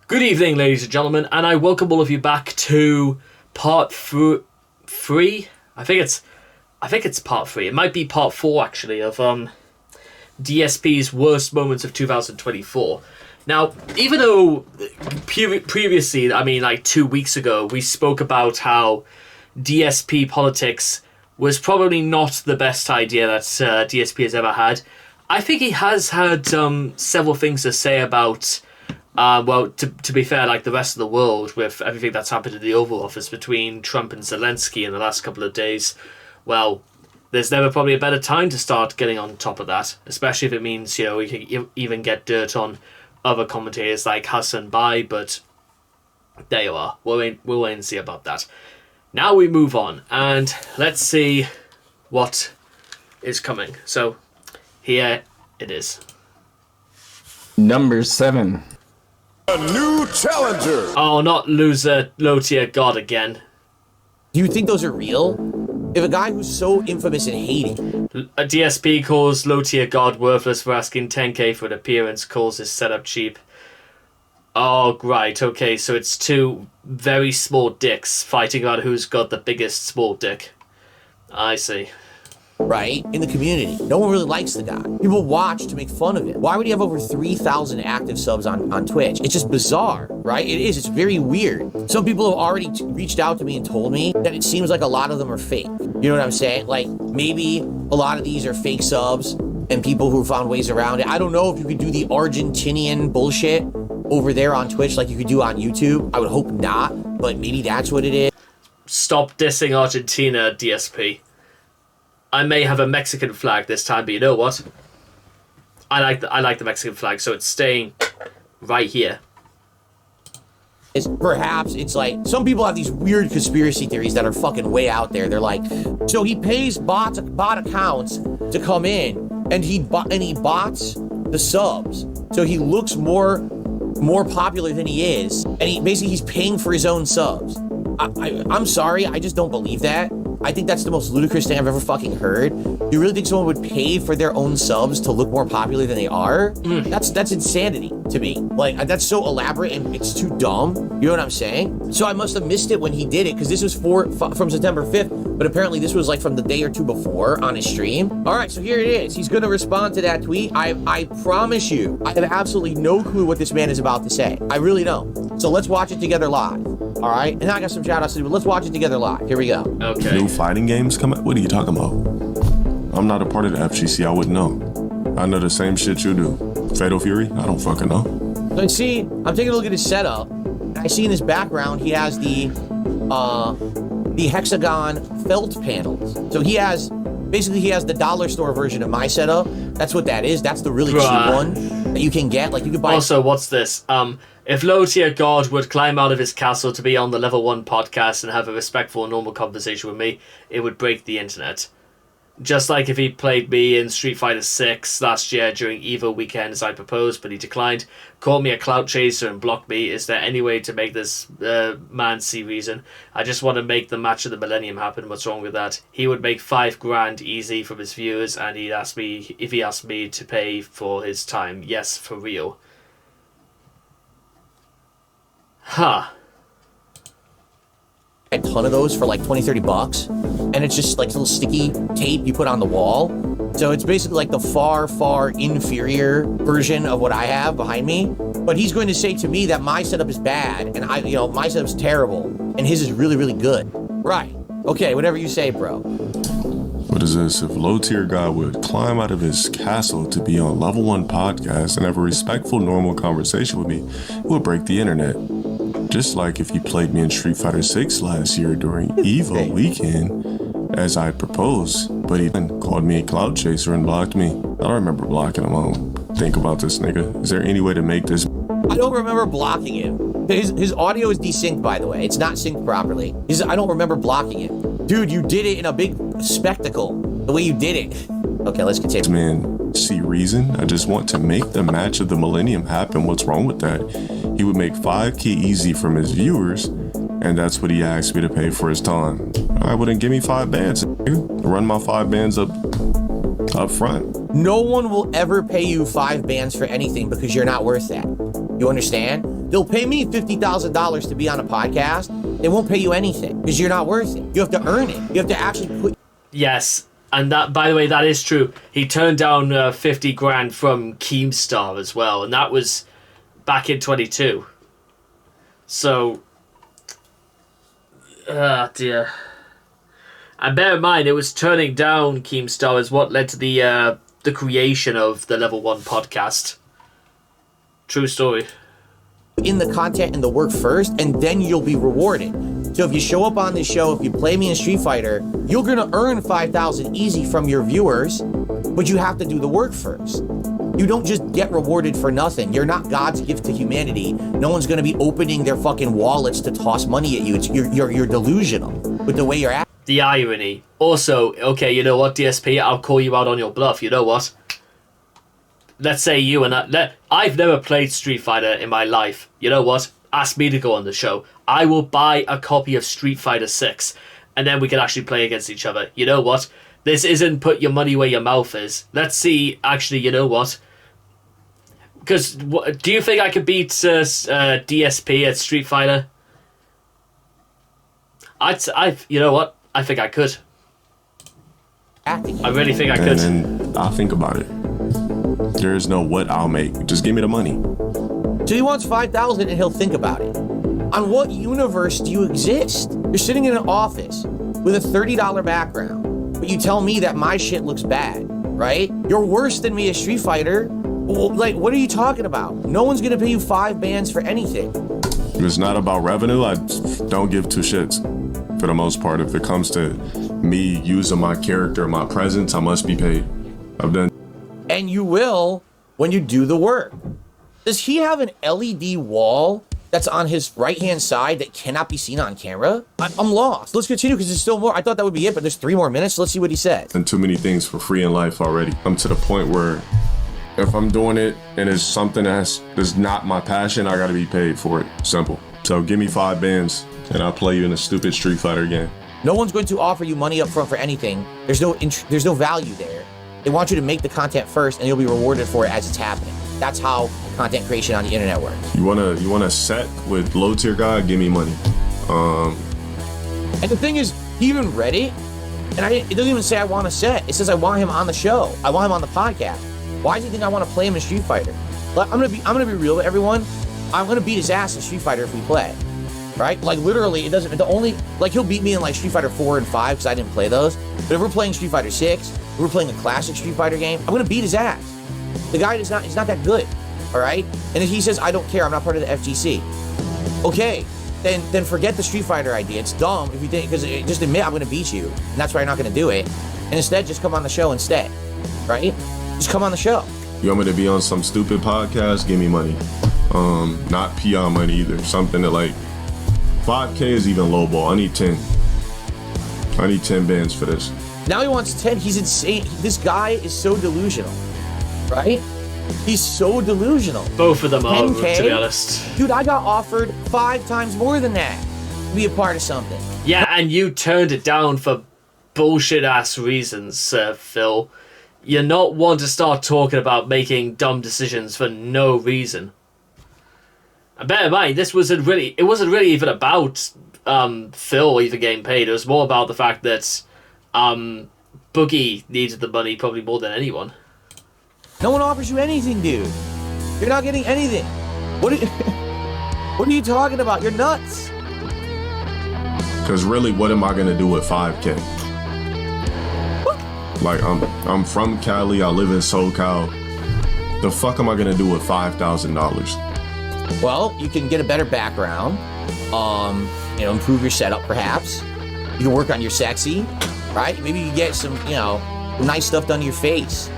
Good evening, ladies and gentlemen, and I welcome all of you back to part three. I think it's part 3. It might be part 4 actually of DSP's worst moments of 2024. Now, even though previously, I mean like 2 weeks ago, we spoke about how DSP politics was probably not the best idea that DSP has ever had, I think he has had several things to say about. To be fair, like the rest of the world, with everything that's happened in the Oval Office between Trump and Zelensky in the last couple of days, well, there's never probably a better time to start getting on top of that, especially if it means, we can even get dirt on other commentators like Hassan Bai, but there you are. We'll wait and see about that. Now we move on, and let's see what is coming. So, here it is. Number 7. A new challenger. Oh, not loser low tier god again. Do you think those are real? If a guy who's so infamous and hated. A DSP calls low tier god worthless for asking 10k for an appearance, calls his setup cheap. Oh, right, okay, so it's two very small dicks fighting about who's got the biggest small dick. I see. Right? In the community. No one really likes the guy. People watch to make fun of it. Why would he have over 3,000 active subs on Twitch? It's just bizarre, right? It is. It's very weird. Some people have already reached out to me and told me that it seems like a lot of them are fake. You know what I'm saying? Like, maybe a lot of these are fake subs and people who found ways around it. I don't know if you could do the Argentinian bullshit over there on Twitch like you could do on YouTube. I would hope not, but maybe that's what it is. Stop dissing Argentina, DSP. I may have a Mexican flag this time, but you know what? I like the Mexican flag, so it's staying right here. Perhaps it's like some people have these weird conspiracy theories that are fucking way out there. They're like, so he pays bot accounts to come in, and he bots the subs, so he looks more popular than he is, and he's paying for his own subs. I'm sorry, I just don't believe that. I think that's the most ludicrous thing I've ever fucking heard. You really think someone would pay for their own subs to look more popular than they are? That's insanity to me. Like, that's so elaborate and it's too dumb. You know what I'm saying? So I must have missed it when he did it, because this was from September 5th, but apparently this was like from the day or two before on his stream. All right, so here it is. He's gonna respond to that tweet. I promise you, I have absolutely no clue what this man is about to say. I really don't. So let's watch it together live. All right, and I got some shout outs to do, but let's watch it together live. Here we go. Okay. New fighting games come out? What are you talking about? I'm not a part of the FGC, I wouldn't know. I know the same shit you do. Fatal Fury? I don't fucking know. So see, I'm taking a look at his setup. I see in his background he has the hexagon felt panels. So he has the dollar store version of my setup. That's what that is. That's the really cheap one that you can get. Like you could buy. Also, what's this? If low tier god would climb out of his castle to be on the level 1 podcast and have a respectful and normal conversation with me, it would break the internet. Just like if he played me in Street Fighter 6 last year during EVO weekend as I proposed, but he declined, called me a clout chaser and blocked me. Is there any way to make this man see reason? I just want to make the match of the millennium happen. What's wrong with that? He would make $5,000 easy from his viewers, and he asked me to pay for his time. Yes, for real. Huh. A ton of those for like 20-30 bucks, and it's just like little sticky tape you put on the wall. So it's basically like the far inferior version of what I have behind me. But he's going to say to me that my setup is bad, and my setup's terrible, and his is really good. Right. Okay, whatever you say, bro. What is this? If low tier guy would climb out of his castle to be on level 1 podcast and have a respectful, normal conversation with me, it would break the internet. Just like if he played me in Street Fighter 6 last year during EVO weekend, as I proposed, but he then called me a cloud chaser and blocked me. I don't remember blocking him. I don't think about this nigga. Is there any way to make this? I don't remember blocking him. His audio is desynced, by the way. It's not synced properly. I don't remember blocking him. Dude, you did it in a big spectacle. The way you did it. Okay, let's continue. Man, see reason? I just want to make the match of the millennium happen. What's wrong with that? He would make 5K easy from his viewers, and that's what he asked me to pay for his time. I wouldn't give me 5 bands. Run my 5 bands up front. No one will ever pay you 5 bands for anything because you're not worth that. You understand? They'll pay me $50,000 to be on a podcast. They won't pay you anything because you're not worth it. You have to earn it. You have to actually put. Yes, and that, by the way, that is true. He turned down 50 grand from Keemstar as well, and that was back in 22. So, dear. And bear in mind, it was turning down Keemstar is what led to the creation of the Level 1 podcast. True story. In the content and the work first, and then you'll be rewarded. So if you show up on this show, if you play me in Street Fighter, you're gonna earn 5,000 easy from your viewers, but you have to do the work first. You don't just get rewarded for nothing. You're not God's gift to humanity. No one's gonna be opening their fucking wallets to toss money at you. You're delusional with the way you're acting. The irony. Also, okay, you know what, DSP? I'll call you out on your bluff. You know what? Let's say you and I've never played Street Fighter in my life. You know what? Ask me to go on the show. I will buy a copy of Street Fighter 6, and then we can actually play against each other. You know what? This isn't put your money where your mouth is. Let's see, actually, you know what? Because, do you think I could beat DSP at Street Fighter? You know what? I think I could. I really think I could. And I'll think about it. There is no what I'll make. Just give me the money. So he wants 5,000 and he'll think about it. On what universe do you exist? You're sitting in an office with a $30 background, but you tell me that my shit looks bad, right? You're worse than me at Street Fighter. Well, like, what are you talking about? No one's gonna pay you 5 bands for anything. If it's not about revenue, I don't give two shits. For the most part, if it comes to me using my character, my presence, I must be paid. I've done. And you will when you do the work. Does he have an LED wall that's on his right-hand side that cannot be seen on camera? I'm lost. Let's continue because there's still more. I thought that would be it, but there's 3 more minutes. So let's see what he said. And too many things for free in life already. I'm to the point where if I'm doing it and it's something that's not my passion, I gotta be paid for it. Simple. So give me 5 bands and I'll play you in a stupid Street Fighter game. No one's going to offer you money up front for anything. There's no value there. They want you to make the content first and you'll be rewarded for it as it's happening. That's how content creation on the internet works. You wanna set with low tier guy, give me money. And the thing is, he even read it, and it doesn't even say I want a set. It says I want him on the show. I want him on the podcast. Why does he think I want to play him in Street Fighter? I'm gonna be real with everyone. I'm gonna beat his ass in Street Fighter if we play. Right? Like literally, it doesn't. He'll beat me in like Street Fighter 4 and 5 because I didn't play those. But if we're playing Street Fighter 6, if we're playing a classic Street Fighter game, I'm gonna beat his ass. The guy he's not that good. All right? And if he says I don't care, I'm not part of the FGC. Okay, then forget the Street Fighter idea. It's dumb if you think, because just admit I'm gonna beat you, and that's why you're not gonna do it. And instead, just come on the show instead. Right? Just come on the show. You want me to be on some stupid podcast? Give me money. Not peon money either. Something that like 5K is even lowball. I need 10. I need 10 bands for this. Now he wants 10. He's insane. This guy is so delusional, right? He's so delusional. Both of them are, 10K? to be honest. Dude, I got offered 5 times more than that to be a part of something. Yeah, and you turned it down for bullshit-ass reasons, Phil. You're not one to start talking about making dumb decisions for no reason. And bear in mind, it wasn't really even about Phil even getting paid. It was more about the fact that Boogie needed the money probably more than anyone. No one offers you anything, dude. You're not getting anything. What are you talking about? You're nuts. Cause really, what am I gonna do with 5K? Like I'm from Cali. I live in SoCal. The fuck am I gonna do with $5,000? Well, you can get a better background. Improve your setup perhaps. You can work on your sexy, right? Maybe you can get some, nice stuff done to your face.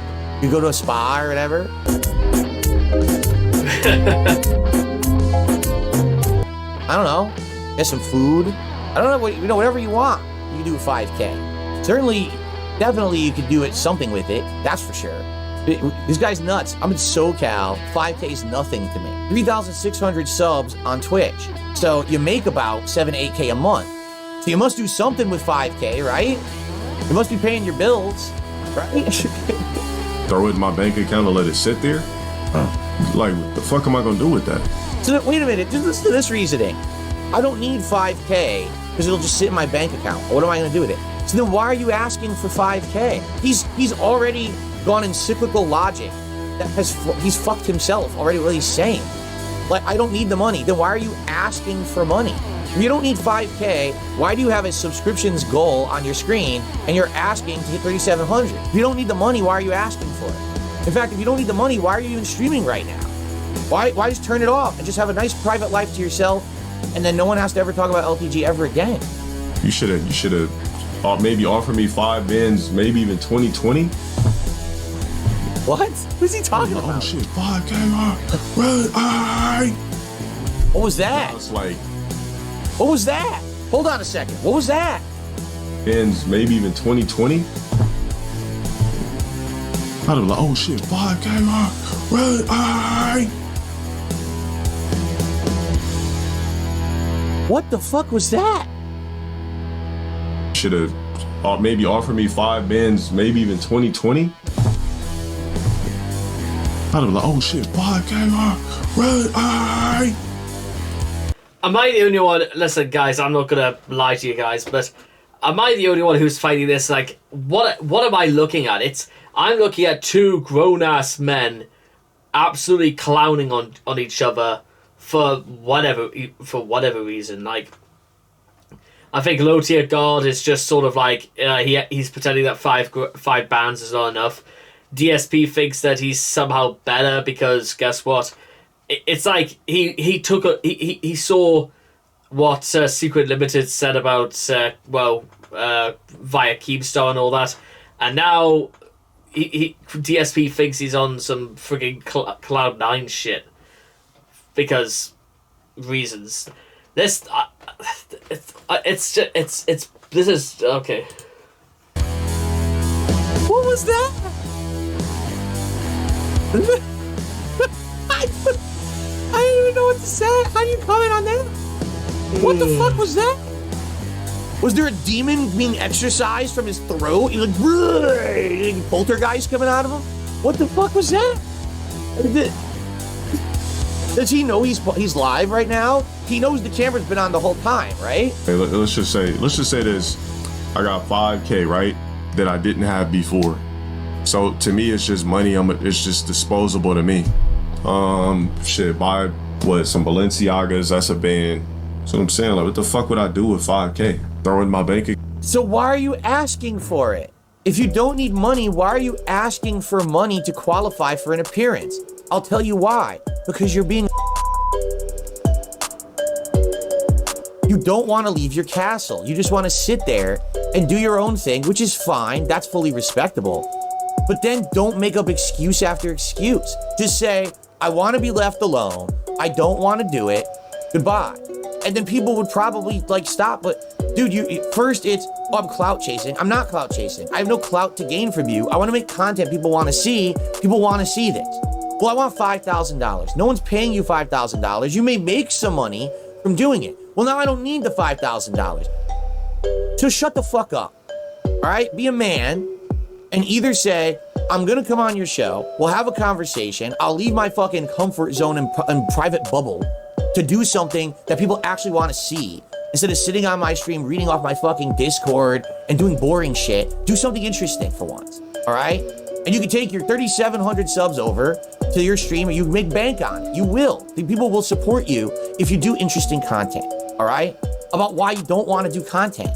You go to a spa or whatever. I don't know. Get some food. I don't know, whatever you want. You can do with 5K. Definitely you could do something with it. That's for sure. This guy's nuts. I'm in SoCal. 5K is nothing to me. 3,600 subs on Twitch. So you make about 7, 8K a month. So you must do something with 5K, right? You must be paying your bills, right? Throw it in my bank account and let it sit there? Like, what the fuck am I gonna do with that? So wait a minute, just listen to this reasoning. I don't need 5K because it'll just sit in my bank account. What am I going to do with it? So then why are you asking for 5K? He's already gone in cyclical logic that he's fucked himself already what he's saying. Like, I don't need the money. Then why are you asking for money? If you don't need 5K, why do you have a subscriptions goal on your screen and you're asking to hit 3,700? If you don't need the money, why are you asking for it? In fact, if you don't need the money, why are you even streaming right now? Why just turn it off and just have a nice private life to yourself, and then no one has to ever talk about LTG ever again? You should have maybe offered me 5 bins, maybe even 2020. What? What's he talking about? Oh shit, 5K, really? What was that? I was like, what was that? Hold on a second. What was that? bins, maybe even 2020. I'd have been like, oh shit, 5K, really? What the fuck was that? Should have maybe offered me 5 bins, maybe even 2020. I'd have been like, oh shit, 5K, really? Am I the only one? Listen, guys, I'm not gonna lie to you guys, but am I the only one who's finding this like what am I looking at? I'm looking at 2 grown-ass men absolutely clowning on each other for whatever reason. Like, I think low tier God is just sort of like he's pretending that five bans is not enough. DSP thinks that he's somehow better because guess what? It's like he saw what Secret Limited said about via Keemstar and all that, and now DSP thinks he's on some frigging Cloud9 shit because reasons. This this is okay. What was that? I don't even know what to say. How do you comment on that? What the fuck was that? Was there a demon being exorcised from his throat? He like poltergeist coming out of him? What the fuck was that? Does he know he's live right now? He knows the camera's been on the whole time, right? Hey, let's just say this. I got 5K, right? That I didn't have before. So to me, it's just money. It's just disposable to me. Buy some Balenciagas. That's a band. That's what I'm saying. Like, what the fuck would I do with 5K? Throw it in my bank account. So why are you asking for it? If you don't need money, why are you asking for money to qualify for an appearance? I'll tell you why. Because you're being... You don't want to leave your castle. You just want to sit there and do your own thing, which is fine. That's fully respectable. But then don't make up excuse after excuse. Just say, I want to be left alone. I don't want to do it. Goodbye. And then people would probably stop. But dude, first it's, oh, I'm clout chasing. I'm not clout chasing. I have no clout to gain from you. I want to make content people want to see. People want to see this. Well, I want $5,000. No one's paying you $5,000. You may make some money from doing it. Well, now I don't need the $5,000. So shut the fuck up. All right? Be a man and either say, I'm going to come on your show. We'll have a conversation. I'll leave my fucking comfort zone and private bubble to do something that people actually want to see. Instead of sitting on my stream, reading off my fucking Discord and doing boring shit, do something interesting for once. All right? And you can take your 3,700 subs over to your stream and you make bank on it. You will. The people will support you if you do interesting content. All right? About why you don't want to do content.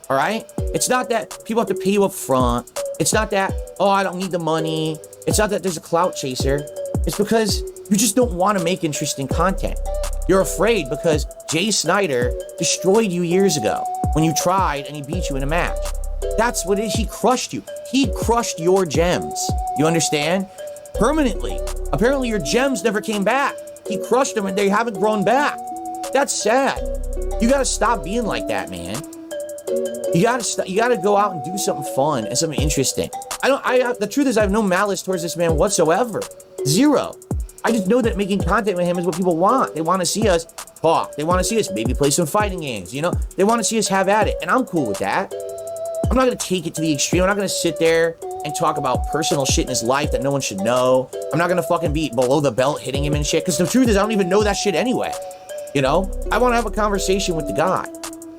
All right? It's not that people have to pay you up front. It's not that, oh, I don't need the money. It's not that there's a clout chaser. It's because you just don't want to make interesting content. You're afraid because Jay Snyder destroyed you years ago when you tried and he beat you in a match. That's what it is. He crushed you. He crushed your gems. You understand? Permanently. Apparently your gems never came back. He crushed them and they haven't grown back. That's sad. You gotta stop being like that, man. You gotta go out and do something fun and something interesting. The truth is I have no malice towards this man whatsoever. Zero. I just know that making content with him is what people want. They want to see us talk. They want to see us maybe play some fighting games, you know? They want to see us have at it, and I'm cool with that. I'm not going to take it to the extreme. I'm not going to sit there and talk about personal shit in his life that no one should know. I'm not gonna fucking be below the belt hitting him and shit, because the truth is I don't even know that shit anyway. You know? I want to have a conversation with the guy.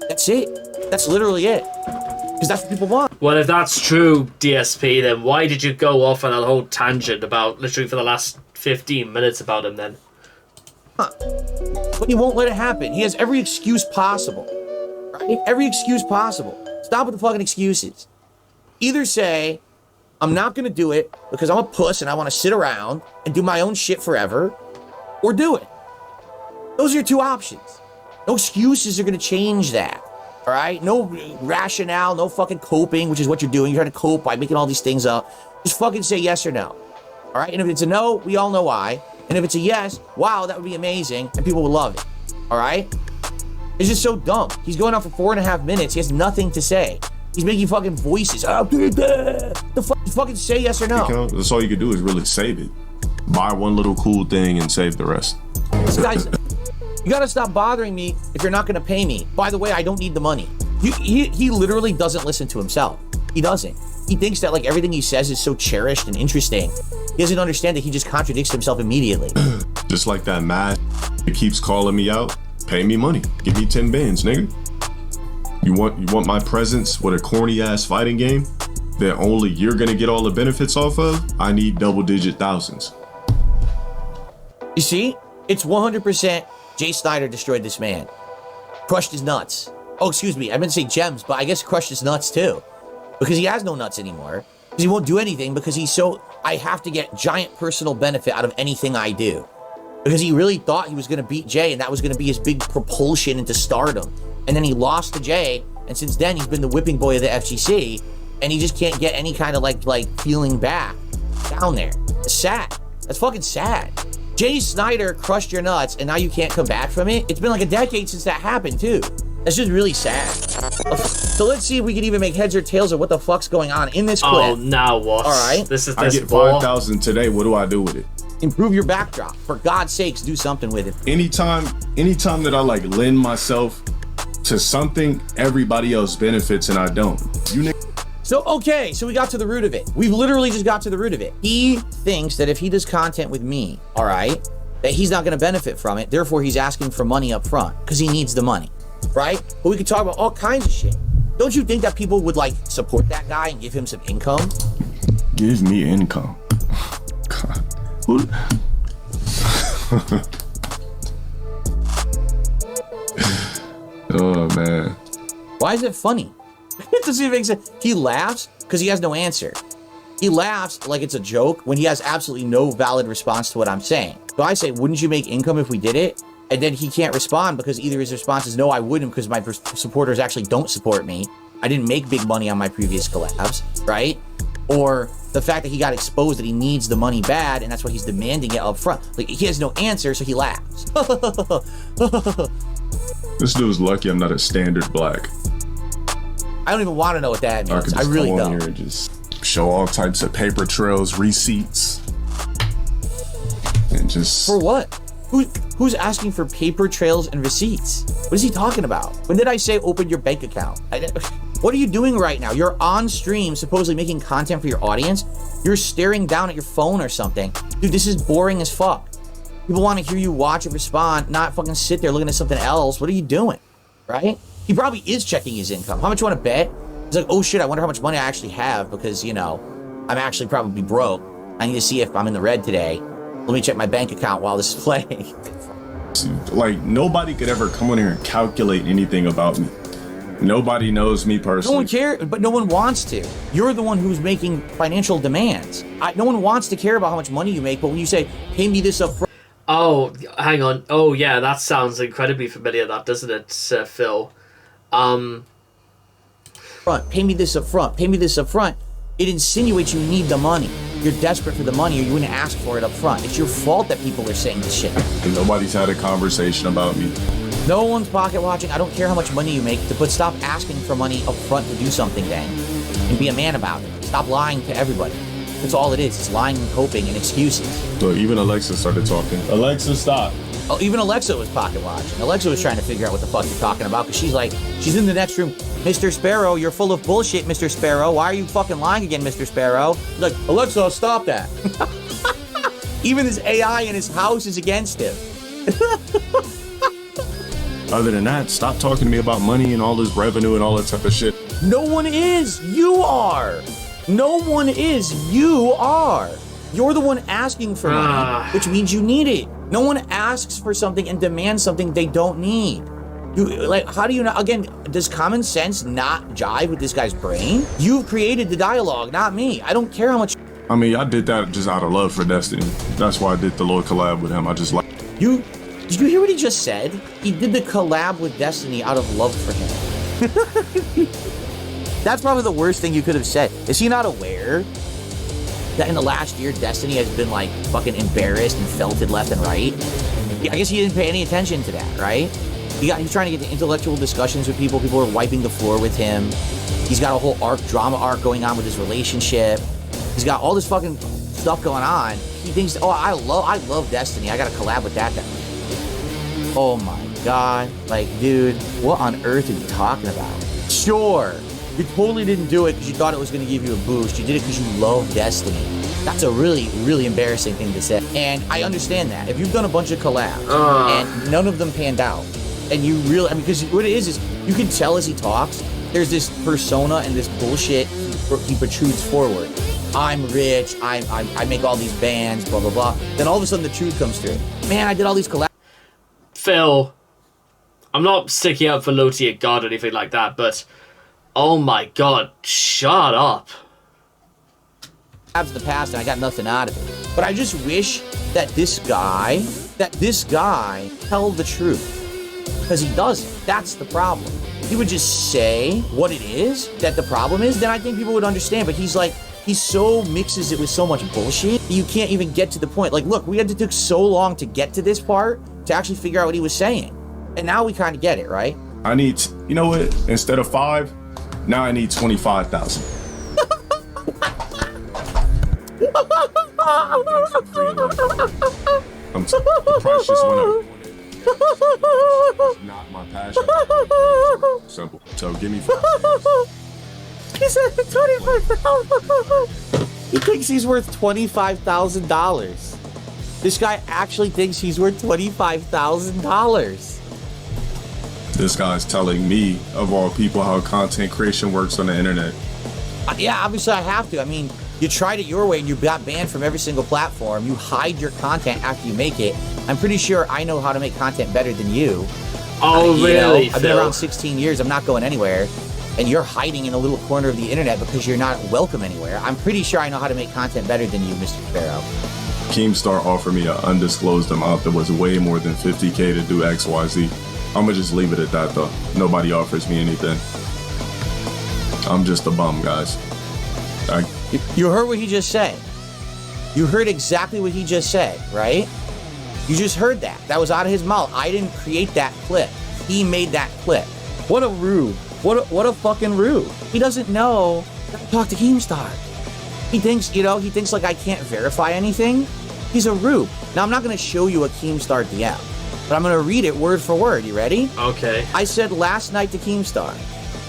That's it. That's literally it. Because that's what people want. Well, if that's true, DSP, then why did you go off on a whole tangent about literally for the last 15 minutes about him then? But he won't let it happen. He has every excuse possible. Right? Every excuse possible. Stop with the fucking excuses. Either say, I'm not gonna do it because I'm a puss and I want to sit around and do my own shit forever, or do it. Those are your two options. No excuses are gonna change that. All right? No rationale, no fucking coping, which is what you're doing. You're trying to cope by making all these things up. Just fucking say yes or no. All right? And if it's a no, we all know why. And if it's a yes, wow, that would be amazing, and people will love it. All right? It's just so dumb. He's going on for 4.5 minutes. He has nothing to say. He's making fucking voices. I'll do that. The fucking say yes or no. That's all you can do is really save it. Buy one little cool thing and save the rest. This guy's, you gotta stop bothering me if you're not gonna pay me. By the way, I don't need the money. He literally doesn't listen to himself. He doesn't. He thinks that like everything he says is so cherished and interesting. He doesn't understand that he just contradicts himself immediately. Just like that mad that keeps calling me out. Pay me money. Give me 10 bands, nigga. You want my presence with a corny ass fighting game that only you're gonna get all the benefits off of? I need double-digit thousands. You see? It's 100% Jay Snyder destroyed this man. Crushed his nuts. Oh, excuse me. I meant to say gems, but I guess crushed his nuts too. Because he has no nuts anymore. Because he won't do anything because he's so... I have to get giant personal benefit out of anything I do. Because he really thought he was going to beat Jay and that was going to be his big propulsion into stardom. And then he lost to Jay, and since then he's been the whipping boy of the FGC, and he just can't get any kind of like feeling back down there. It's sad. That's fucking sad. Jay Snyder crushed your nuts, and now you can't come back from it. It's been like a decade since that happened too. That's just really sad. So let's see if we can even make heads or tails of what the fuck's going on in this clip. Oh, now what? All right. This is I this get ball. 5,000 today. What do I do with it? Improve your backdrop. For God's sakes, do something with it. Anytime that I like lend myself to something, everybody else benefits and I don't. So we got to the root of it. We've literally just got to the root of it. He thinks that if he does content with me, all right, that he's not going to benefit from it. Therefore, he's asking for money up front because he needs the money, right? But we could talk about all kinds of shit. Don't you think that people would like support that guy and give him some income? Give me income. God. Who? Oh man. Why is it funny? It doesn't even make sense. He laughs because he has no answer. He laughs like it's a joke when he has absolutely no valid response to what I'm saying. So I say, wouldn't you make income if we did it? And then he can't respond because either his response is no, I wouldn't because my supporters actually don't support me. I didn't make big money on my previous collabs, right? Or the fact that he got exposed that he needs the money bad and that's why he's demanding it up front. Like he has no answer, so he laughs. This dude's lucky I'm not a standard black. I don't even want to know what that means. I really come on don't. here and just show all types of paper trails, receipts, and just For what? Who's asking for paper trails and receipts? What is he talking about? When did I say open your bank account? What are you doing right now? You're on stream, supposedly making content for your audience. You're staring down at your phone or something. Dude, this is boring as fuck. People want to hear you watch and respond, not fucking sit there looking at something else. What are you doing? Right? He probably is checking his income. How much you want to bet? He's like, oh shit, I wonder how much money I actually have because, you know, I'm actually probably broke. I need to see if I'm in the red today. Let me check my bank account while this is playing. like nobody could ever come on here and calculate anything about me. Nobody knows me personally. No one cares, but no one wants to. You're the one who's making financial demands. No one wants to care about how much money you make, but when you say, pay me this up front. Oh, hang on. Oh, yeah, that sounds incredibly familiar, that, doesn't it, Phil? Pay me this up front. Pay me this up front. It insinuates you need the money. You're desperate for the money or you wouldn't ask for it up front. It's your fault that people are saying this shit. Nobody's had a conversation about me. No one's pocket watching. I don't care how much money you make, but stop asking for money up front to do something then. And be a man about it. Stop lying to everybody. That's all it is. It's lying and coping and excuses. So even Alexa started talking. Alexa, stop. Oh, even Alexa was pocket watching. Alexa was trying to figure out what the fuck you're talking about because she's in the next room. Mr. Sparrow, you're full of bullshit, Mr. Sparrow. Why are you fucking lying again, Mr. Sparrow? Like, Alexa, stop that. Even his AI in his house is against him. Other than that, stop talking to me about money and all this revenue and all that type of shit. No one is. You are. No one is. You are. You're the one asking for money, which means you need it. No one asks for something and demands something they don't need. How do you not? Again, does common sense not jive with this guy's brain? You've created the dialogue, not me. I don't care how much. I mean, I did that just out of love for Destiny. That's why I did the little collab with him. I just like. You. Did you hear what he just said? He did the collab with Destiny out of love for him. That's probably the worst thing you could have said. Is he not aware that in the last year, Destiny has been like fucking embarrassed and felted left and right? I guess he didn't pay any attention to that, right? He's trying to get into intellectual discussions with people. People are wiping the floor with him. He's got a whole drama arc going on with his relationship. He's got all this fucking stuff going on. He thinks, oh, I love Destiny. I got to collab with that guy. Oh my God. Like, dude, what on earth are you talking about? Sure, you totally didn't do it because you thought it was going to give you a boost. You did it because you love Destiny. That's a really, really embarrassing thing to say. And I understand that. If you've done a bunch of collabs and none of them panned out, and you really, I mean, because what it is you can tell as he talks, there's this persona and this bullshit he protrudes forward. I'm rich, I make all these bands, blah, blah, blah. Then all of a sudden the truth comes through. Man, I did all these collabs. Phil, I'm not sticking up for low tier God or anything like that, but oh my God, shut up. The past and I got nothing out of it. But I just wish that this guy held the truth. Because he doesn't. That's the problem. If he would just say what it is that the problem is, then I think people would understand. But he's like, he so mixes it with so much bullshit, you can't even get to the point. Like, look, we had to take so long to get to this part to actually figure out what he was saying. And now we kind of get it, right? I need, you know what? Instead of 5, now I need 25,000. The price just went up. It's not my passion. Simple. So give me 5. He said $25,000. He thinks he's worth $25,000. This guy actually thinks he's worth $25,000. This guy's telling me, of all people, how content creation works on the internet. Yeah, obviously I have to. I mean, you tried it your way and you got banned from every single platform. You hide your content after you make it. I'm pretty sure I know how to make content better than you. Oh, really? I've been around 16 years. I'm not going anywhere. And you're hiding in a little corner of the internet because you're not welcome anywhere. I'm pretty sure I know how to make content better than you, Mr. Sparrow. Keemstar offered me an undisclosed amount that was way more than $50K to do XYZ. I'm gonna just leave it at that though. Nobody offers me anything. I'm just a bum, guys. You heard what he just said. You heard exactly what he just said, right? You just heard that. That was out of his mouth. I didn't create that clip. He made that clip. What a rube. What a fucking rube. He doesn't know how to talk to Keemstar. He thinks, he thinks like I can't verify anything. He's a rube. Now, I'm not going to show you a Keemstar DM, but I'm going to read it word for word. You ready? Okay. I said last night to Keemstar,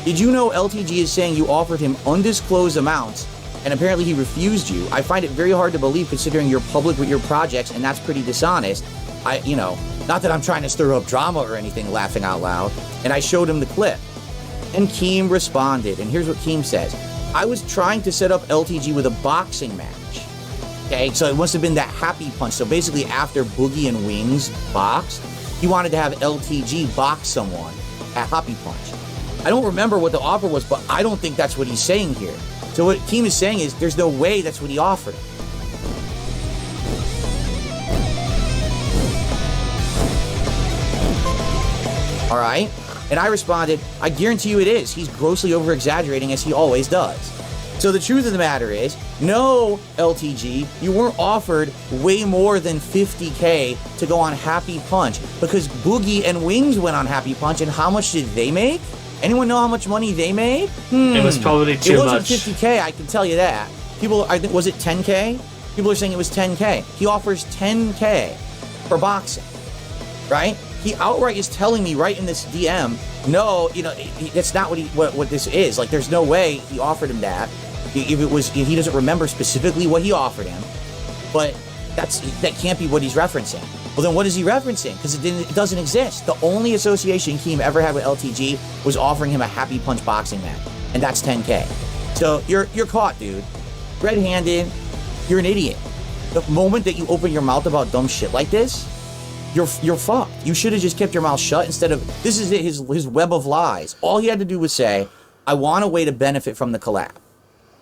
did you know LTG is saying you offered him undisclosed amounts and apparently he refused you? I find it very hard to believe considering you're public with your projects and that's pretty dishonest. Not that I'm trying to stir up drama or anything, laughing out loud. And I showed him the clip. And Keem responded, and here's what Keem says. I was trying to set up LTG with a boxing match. Okay, so it must have been that happy punch. So basically after Boogie and Wings boxed, he wanted to have LTG box someone at Happy Punch. I don't remember what the offer was, but I don't think that's what he's saying here. So what Keem is saying is there's no way that's what he offered. All right? And I responded, I guarantee you it is. He's grossly over-exaggerating as he always does. So the truth of the matter is, no, LTG, you weren't offered way more than $50K to go on Happy Punch because Boogie and Wings went on Happy Punch, and how much did they make? Anyone know how much money they made? It was probably too much. It wasn't $50K, I can tell you that. Was it $10K? People are saying it was $10K. He offers $10K for boxing. right? He outright is telling me right in this DM, no, that's not what this is. Like, there's no way he offered him that. If it was, he doesn't remember specifically what he offered him, but that can't be what he's referencing. Well, then what is he referencing? Because it doesn't exist. The only association Keem ever had with LTG was offering him a Happy Punch boxing match, and that's 10K. So you're caught, dude. Red-handed. You're an idiot. The moment that you open your mouth about dumb shit like this, you're fucked. You should have just kept your mouth shut instead of, this is his web of lies. All he had to do was say, I want a way to benefit from the collab.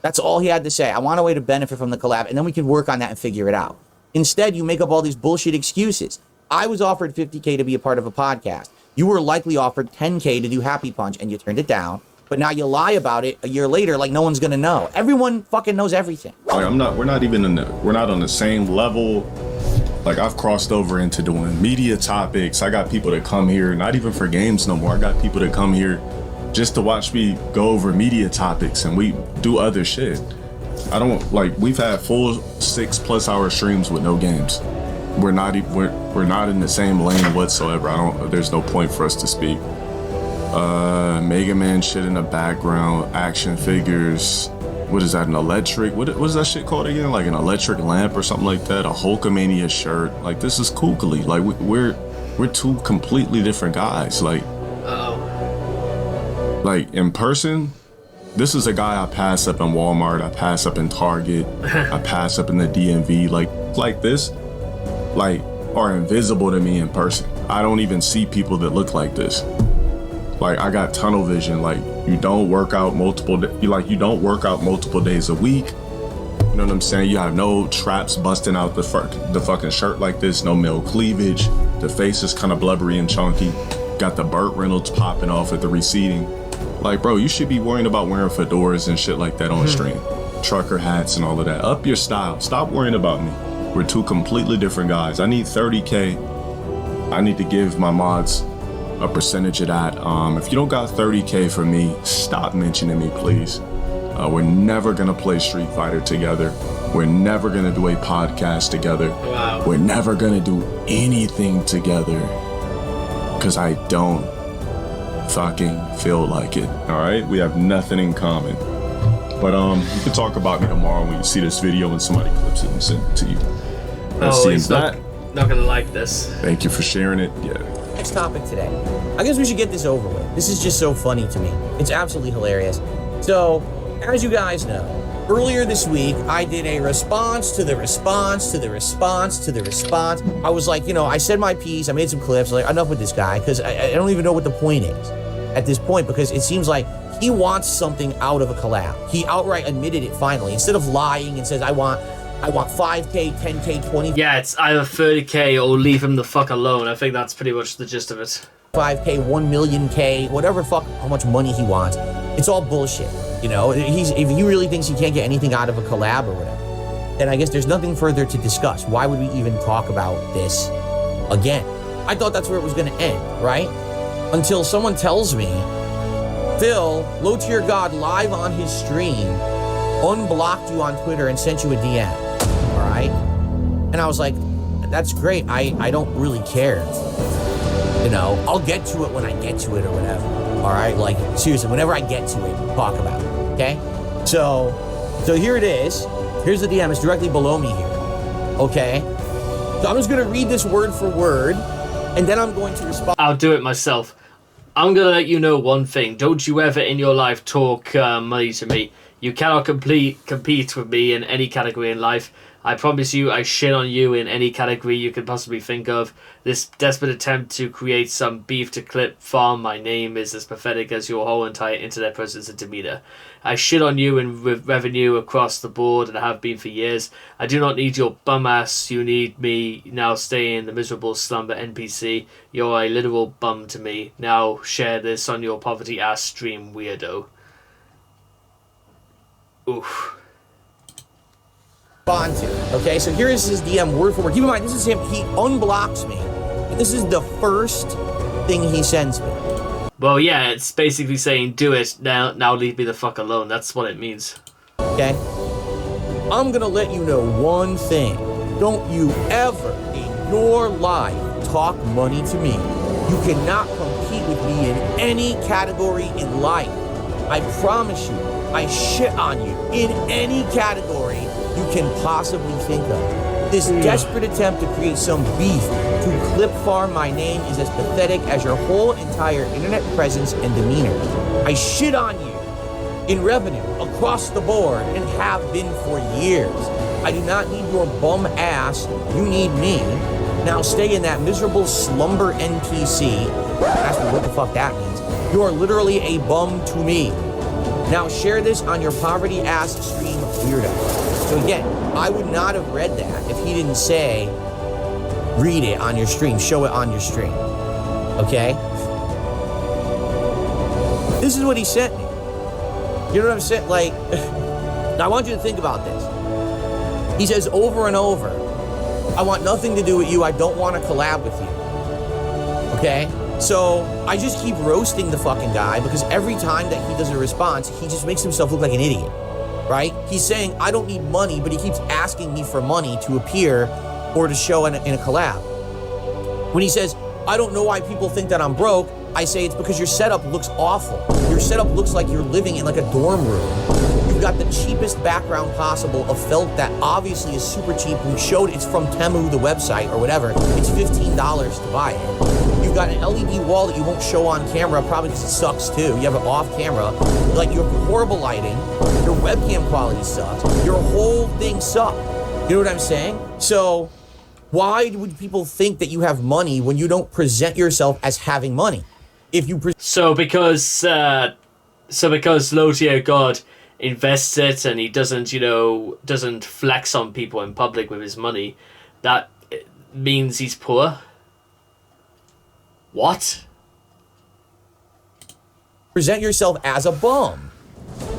That's all he had to say. I want a way to benefit from the collab, and then we can work on that and figure it out. Instead, you make up all these bullshit excuses. I was offered $50K to be a part of a podcast. You were likely offered $10K to do Happy Punch, and you turned it down. But now you lie about it a year later like no one's gonna know. Everyone fucking knows everything. Like, we're not on the same level. Like, I've crossed over into doing media topics. I got people that come here, not even for games no more. I got people that come here just to watch me go over media topics, and we do other shit. We've had full 6+ hour streams with no games. We're not in the same lane whatsoever. There's no point for us to speak. Mega Man shit in the background, action figures. What is that, an electric? What is that shit called again? Like an electric lamp or something like that? A Hulkamania shirt. Like, this is kookily. Like, we're two completely different guys. Like, like, in person, this is a guy I pass up in Walmart, I pass up in Target, I pass up in the DMV. Like this, like, are invisible to me in person. I don't even see people that look like this. Like, I got tunnel vision. Like, you don't work out multiple days a week. You know what I'm saying? You have no traps busting out the fucking shirt like this, no male cleavage. The face is kind of blubbery and chunky. Got the Burt Reynolds popping off at the receding. Like, bro, you should be worrying about wearing fedoras and shit like that on stream. Trucker hats and all of that. Up your style. Stop worrying about me. We're two completely different guys. I need 30K. I need to give my mods a percentage of that. If you don't got 30K for me, stop mentioning me, please. We're never gonna play Street Fighter together. We're never gonna do a podcast together. Wow. We're never gonna do anything together. Because I don't fucking feel like it. All right, we have nothing in common. But you can talk about me tomorrow when you see this video and somebody clips it and send it to you. He's not gonna like this. Thank you for sharing it. Yeah. Next topic today. I guess we should get this over with. This is just so funny to me. It's absolutely hilarious. So, as you guys know, earlier this week, I did a response to the response to the response to the response. I was like, I said my piece, I made some clips, like, enough with this guy, because I don't even know what the point is at this point, because it seems like he wants something out of a collab. He outright admitted it finally, instead of lying and says, I want 5K, 10K, 20. Yeah, it's either 30K or leave him the fuck alone. I think that's pretty much the gist of it. 5K, 1 million K, whatever fuck, how much money he wants. It's all bullshit. If he really thinks he can't get anything out of a collab or whatever, then I guess there's nothing further to discuss. Why would we even talk about this again? I thought that's where it was going to end, right? Until someone tells me, Phil, Low Tier God live on his stream unblocked you on Twitter and sent you a DM, all right? And I was like, that's great. I don't really care. I'll get to it when I get to it or whatever. All right, like, seriously, whenever I get to it, talk about it, okay? So here it is. Here's the DM. It's directly below me here, okay? So I'm just going to read this word for word, and then I'm going to respond. I'll do it myself. I'm going to let you know one thing. Don't you ever in your life talk money to me. You cannot compete with me in any category in life. I promise you, I shit on you in any category you could possibly think of. This desperate attempt to create some beef to clip farm my name is as pathetic as your whole entire internet presence and demeanor. I shit on you in revenue across the board and have been for years. I do not need your bum ass. You need me. Now stay in the miserable slumber NPC. You're a literal bum to me. Now share this on your poverty ass stream, weirdo. Oof. Respond to. Okay, so here is his DM word for word. Keep in mind, this is him. He unblocks me. And this is the first thing he sends me. Well, yeah, it's basically saying, do it, now leave me the fuck alone. That's what it means. Okay? I'm gonna let you know one thing. Don't you ever in your life talk money to me. You cannot compete with me in any category in life. I promise you, I shit on you in any category you can possibly think of. This desperate attempt to create some beef to clip farm my name is as pathetic as your whole entire internet presence and demeanor. I shit on you in revenue across the board and have been for years. I do not need your bum ass, you need me. Now stay in that miserable slumber NPC. Ask me what the fuck that means. You are literally a bum to me. Now share this on your poverty ass stream, weirdo. So again, I would not have read that if he didn't say, read it on your stream, show it on your stream. Okay? This is what he sent me. You know what I'm saying? Like, now I want you to think about this. He says over and over, I want nothing to do with you. I don't want to collab with you. Okay? So I just keep roasting the fucking guy because every time that he does a response, he just makes himself look like an idiot. Right? He's saying, I don't need money, but he keeps asking me for money to appear or to show in a collab. When he says, I don't know why people think that I'm broke, I say it's because your setup looks awful. Your setup looks like you're living in like a dorm room. You've got the cheapest background possible of felt that obviously is super cheap. We showed it's from Temu, the website or whatever. It's $15 to buy it. You've got an LED wall that you won't show on camera, probably because it sucks too. You have it off camera. Like, you have horrible lighting. Your webcam quality sucks. Your whole thing sucks. You know what I'm saying? So why would people think that you have money when you don't present yourself as having money? If you So because low tier God invests it and he doesn't, doesn't flex on people in public with his money, that means he's poor? What? present yourself as a bum,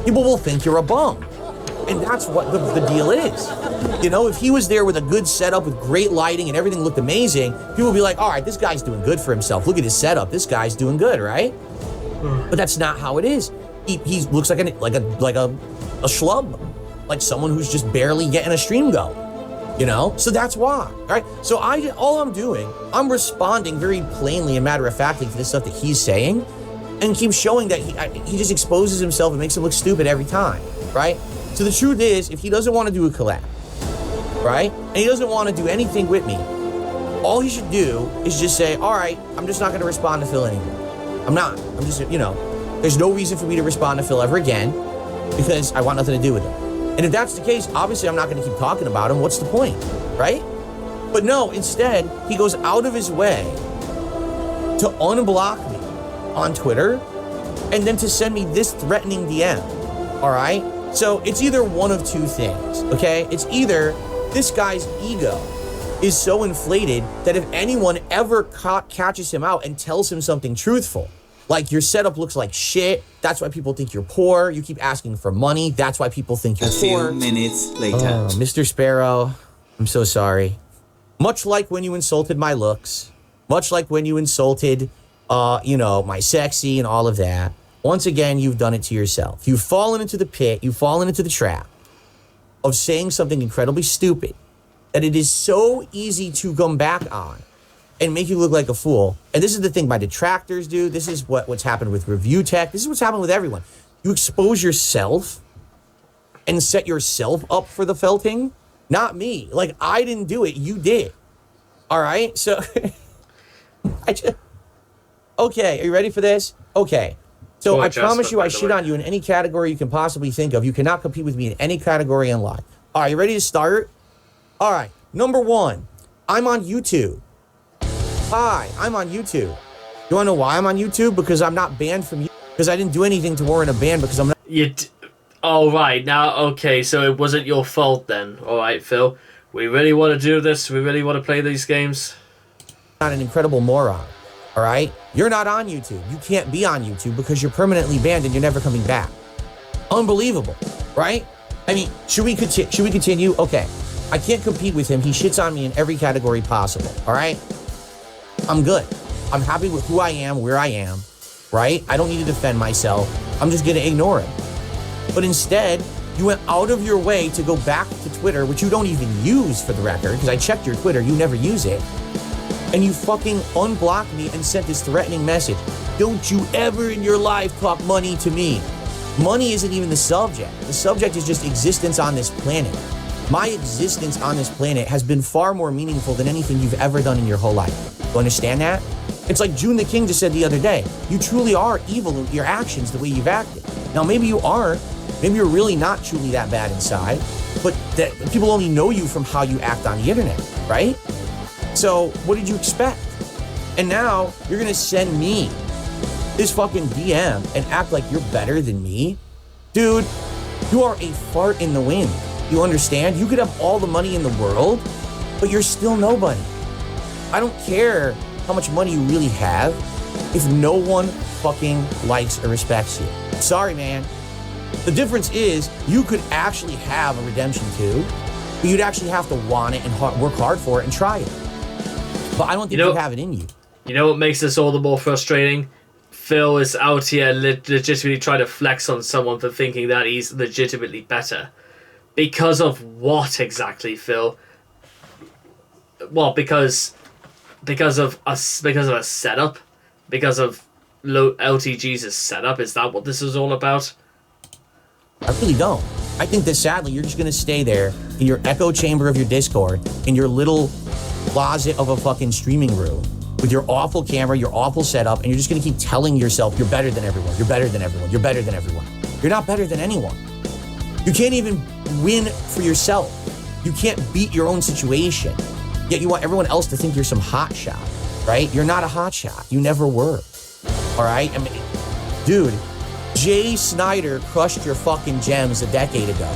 people will think you're a bum. And that's what the deal is. You know, if he was there with a good setup, with great lighting and everything looked amazing, people would be like, all right, this guy's doing good for himself. Look at his setup. This guy's doing good, right? But that's not how it is. He looks like a schlub, like someone who's just barely getting a stream going. You know, so that's why, right? So all I'm doing, I'm responding very plainly and matter-of-factly to this stuff that he's saying, and keep showing that he just exposes himself and makes him look stupid every time, right? So the truth is, if he doesn't want to do a collab, right, and he doesn't want to do anything with me, all he should do is just say, all right, I'm just not going to respond to Phil anymore. I'm just, there's no reason for me to respond to Phil ever again because I want nothing to do with him. And if that's the case, obviously I'm not going to keep talking about him. What's the point, right? But no, instead, he goes out of his way to unblock me on Twitter and then to send me this threatening DM, all right? So it's either one of two things, okay? It's either this guy's ego is so inflated that if anyone ever catches him out and tells him something truthful, like your setup looks like shit, that's why people think you're poor, you keep asking for money, that's why people think you're poor. A few minutes later. Oh, Mr. Sparrow, I'm so sorry. Much like when you insulted my looks, much like when you insulted, my sexy and all of that, once again, you've done it to yourself. You've fallen into the pit, you've fallen into the trap of saying something incredibly stupid that it is so easy to come back on and make you look like a fool. And this is the thing my detractors do. This is what's happened with Review Tech. This is what's happened with everyone. You expose yourself and set yourself up for the felting. Not me. Like, I didn't do it. You did. All right? So, okay, are you ready for this? Okay. So I promise you I shit on you in any category you can possibly think of. You cannot compete with me in any category in life. All right, you ready to start? All right, number one, I'm on YouTube. Hi, I'm on YouTube. You want to know why I'm on YouTube? Because I'm not banned from YouTube. Because I didn't do anything to warrant a ban because I'm not... Oh, right. Now, okay, so it wasn't your fault then. All right, Phil. We really want to do this? We really want to play these games? Not an incredible moron. All right? You're not on YouTube. You can't be on YouTube because you're permanently banned and you're never coming back. Unbelievable, right? I mean, should we continue? Okay. I can't compete with him. He shits on me in every category possible, all right? I'm good. I'm happy with who I am, where I am, right? I don't need to defend myself. I'm just going to ignore him. But instead, you went out of your way to go back to Twitter, which you don't even use for the record, because I checked your Twitter. You never use it. and you fucking unblocked me and sent this threatening message. Don't you ever in your life talk money to me. Money isn't even the subject. The subject is just existence on this planet. My existence on this planet has been far more meaningful than anything you've ever done in your whole life. You understand that? It's like June the King just said the other day. You truly are evil in your actions the way you've acted. Now, maybe you aren't. Maybe you're really not truly that bad inside. But that people only know you from how you act on the internet, right? So what did you expect? And now you're going to send me this fucking DM and act like you're better than me? Dude, you are a fart in the wind. You understand? You could have all the money in the world, but you're still nobody. I don't care how much money you really have if no one fucking likes or respects you. Sorry, man. The difference is you could actually have a redemption too, but you'd actually have to want it and work hard for it and try it. But I don't think you have it in you. You know what makes this all the more frustrating? Phil is out here legitimately trying to flex on someone for thinking that he's legitimately better. Because of what exactly, Phil? Well, because of a setup? Because of LTG's setup? Is that what this is all about? I really don't. I think that sadly, you're just going to stay there in your echo chamber of your Discord, in your little closet of a fucking streaming room, with your awful camera, your awful setup, and you're just going to keep telling yourself you're better than everyone, you're better than everyone, you're better than everyone. You're not better than anyone. You can't even win for yourself. You can't beat your own situation. Yet you want everyone else to think you're some hot shot, right? You're not a hot shot. You never were. All right? I mean, dude, Jay Snyder crushed your fucking gems a decade ago.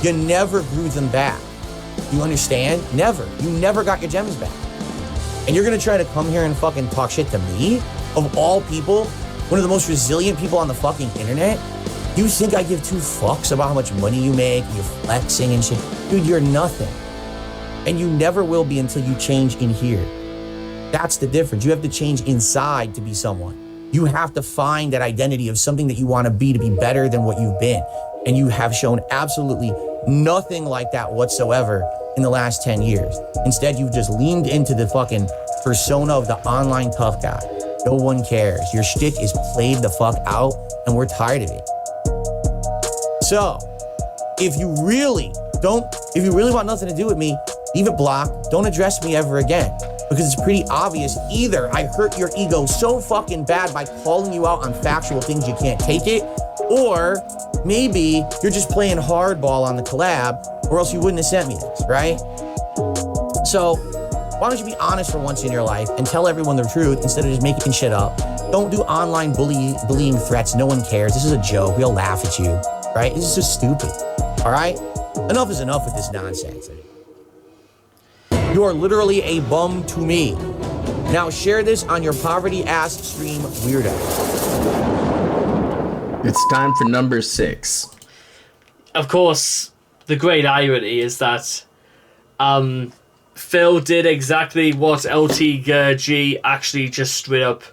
You never grew them back. You understand? Never. You never got your gems back. And you're gonna try to come here and fucking talk shit to me? Of all people, one of the most resilient people on the fucking internet? You think I give two fucks about how much money you make, you're flexing and shit? Dude, you're nothing. And you never will be until you change in here. That's the difference. You have to change inside to be someone. You have to find that identity of something that you want to be better than what you've been. And you have shown absolutely nothing like that whatsoever in the last 10 years. Instead, you've just leaned into the fucking persona of the online tough guy. No one cares. Your shtick is played the fuck out, and we're tired of it. So, if you really want nothing to do with me, leave it blocked. Don't address me ever again. Because it's pretty obvious, either I hurt your ego so fucking bad by calling you out on factual things you can't take it, or maybe you're just playing hardball on the collab, or else you wouldn't have sent me this, right? So, why don't you be honest for once in your life and tell everyone the truth instead of just making shit up? Don't do online bullying threats. No one cares. This is a joke. We'll laugh at you, right? This is just stupid, all right? Enough is enough with this nonsense. You are literally a bum to me. Now share this on your poverty-ass stream, weirdo. It's time for number 6. Of course, the great irony is that Phil did exactly what LTG actually just straight up,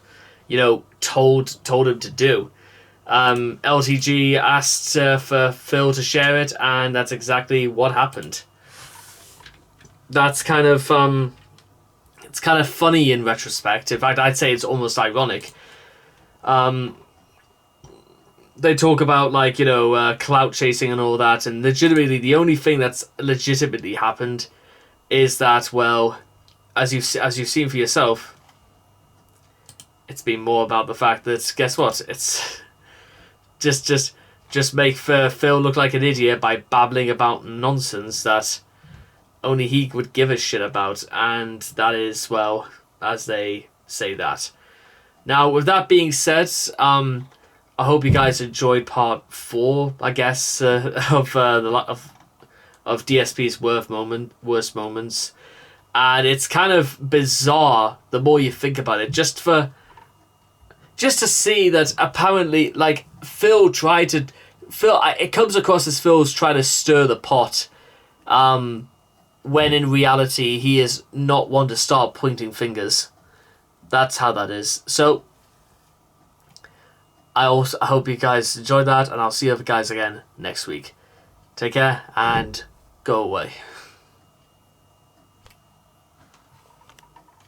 told him to do. LTG asked for Phil to share it, and that's exactly what happened. That's kind of it's kind of funny in retrospect. In fact, I'd say it's almost ironic. They talk about clout chasing and all that, and legitimately the only thing that's legitimately happened is that, well, as you've seen for yourself, it's been more about the fact that, guess what, it's just make Phil look like an idiot by babbling about nonsense that only he would give a shit about, and that is, well, as they say that. Now, with that being said, I hope you guys enjoyed part 4, I guess, of DSP's worst moments, and it's kind of bizarre the more you think about it. Just to see that apparently, it comes across as Phil's trying to stir the pot, when in reality he is not one to start pointing fingers. That's how that is. So I hope you guys enjoyed that, and I'll see you guys again next week. Take care and go away.